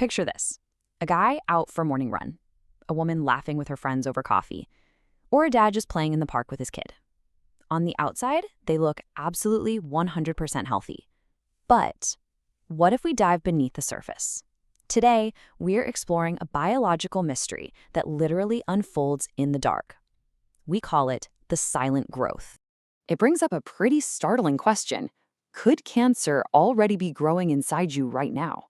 Picture this: a guy out for a morning run, a woman laughing with her friends over coffee, or a dad just playing in the park with his kid. On the outside, they look absolutely 100% healthy. But what if we dive beneath the surface? Today, we're exploring a biological mystery that literally unfolds in the dark. We call it the silent growth. It brings up a pretty startling question. Could cancer already be growing inside you right now?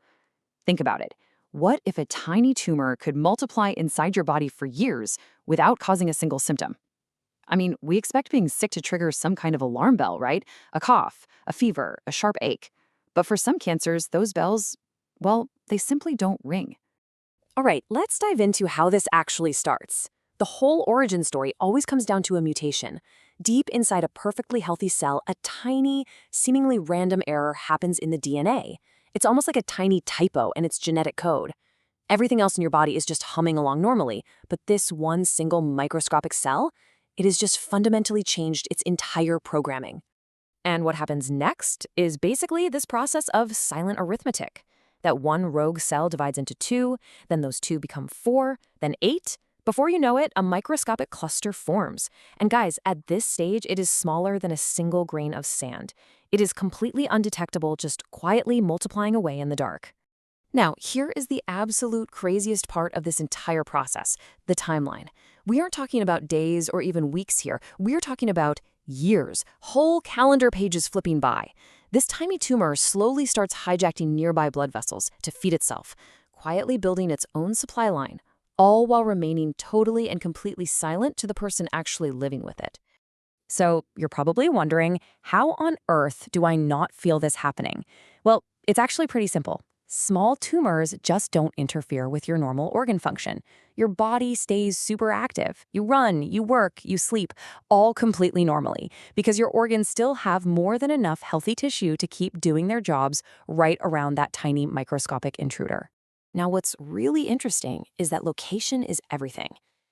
Think about it. What if a tiny tumor could multiply inside your body for years without causing a single symptom? I mean, we expect being sick to trigger some kind of alarm bell, right? A cough, a fever, a sharp ache. But for some cancers, those bells, well, they simply don't ring. All right, let's dive into how this actually starts. The whole origin story always comes down to a mutation. Deep inside a perfectly healthy cell, a tiny, seemingly random error happens in the DNA. It's almost like a tiny typo in its genetic code. Everything else in your body is just humming along normally, but this one single microscopic cell, it has just fundamentally changed its entire programming. And what happens next is basically this process of silent arithmetic. That one rogue cell divides into two, then those two become four, then eight. Before you know it, a microscopic cluster forms. And guys, at this stage, it is smaller than a single grain of sand. It is completely undetectable, just quietly multiplying away in the dark. Now, here is the absolute craziest part of this entire process, the timeline. We aren't talking about days or even weeks here. We're talking about years, whole calendar pages flipping by. This tiny tumor slowly starts hijacking nearby blood vessels to feed itself, quietly building its own supply line, all while remaining totally and completely silent to the person actually living with it. So you're probably wondering, how on earth do I not feel this happening? Well, it's actually pretty simple. Small tumors just don't interfere with your normal organ function. Your body stays super active. You run, you work, you sleep, all completely normally, because your organs still have more than enough healthy tissue to keep doing their jobs right around that tiny microscopic intruder. Now, what's really interesting is that location is everything.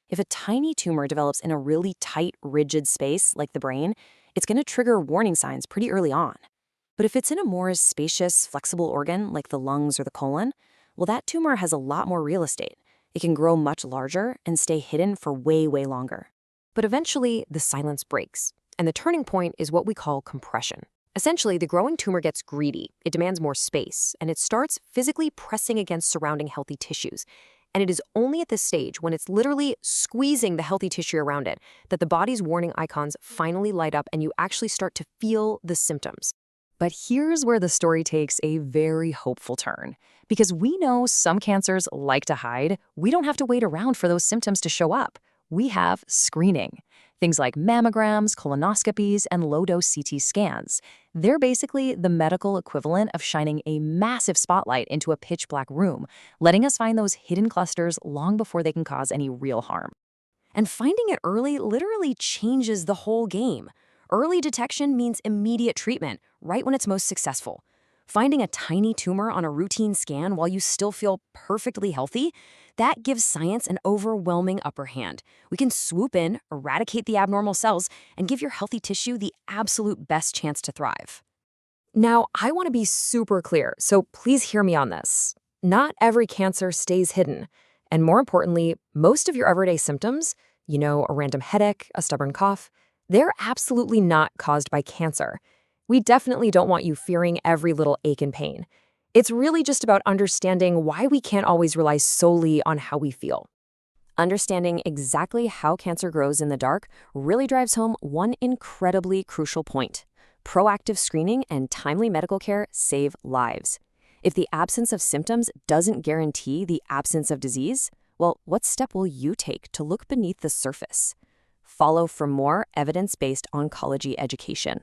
If a tiny tumor develops in a really tight, rigid space like the brain, it's going to trigger warning signs pretty early on. But if it's in a more spacious, flexible organ like the lungs or the colon, well, that tumor has a lot more real estate. It can grow much larger and stay hidden for way, way longer. But eventually, the silence breaks, and the turning point is what we call compression. Essentially, the growing tumor gets greedy, it demands more space, and it starts physically pressing against surrounding healthy tissues. And it is only at this stage, when it's literally squeezing the healthy tissue around it, that the body's warning icons finally light up and you actually start to feel the symptoms. But here's where the story takes a very hopeful turn. Because we know some cancers like to hide, we don't have to wait around for those symptoms to show up. We have screening. Things like mammograms, colonoscopies, and low-dose CT scans. They're basically the medical equivalent of shining a massive spotlight into a pitch-black room, letting us find those hidden clusters long before they can cause any real harm. And finding it early literally changes the whole game. Early detection means immediate treatment, right when it's most successful. Finding a tiny tumor on a routine scan while you still feel perfectly healthy, that gives science an overwhelming upper hand. We can swoop in, eradicate the abnormal cells, and give your healthy tissue the absolute best chance to thrive. Now, I want to be super clear, so please hear me on this. Not every cancer stays hidden. And more importantly, most of your everyday symptoms, a random headache, a stubborn cough, they're absolutely not caused by cancer. We definitely don't want you fearing every little ache and pain. It's really just about understanding why we can't always rely solely on how we feel. Understanding exactly how cancer grows in the dark really drives home one incredibly crucial point. Proactive screening and timely medical care save lives. If the absence of symptoms doesn't guarantee the absence of disease, well, what step will you take to look beneath the surface? Follow for more evidence-based oncology education.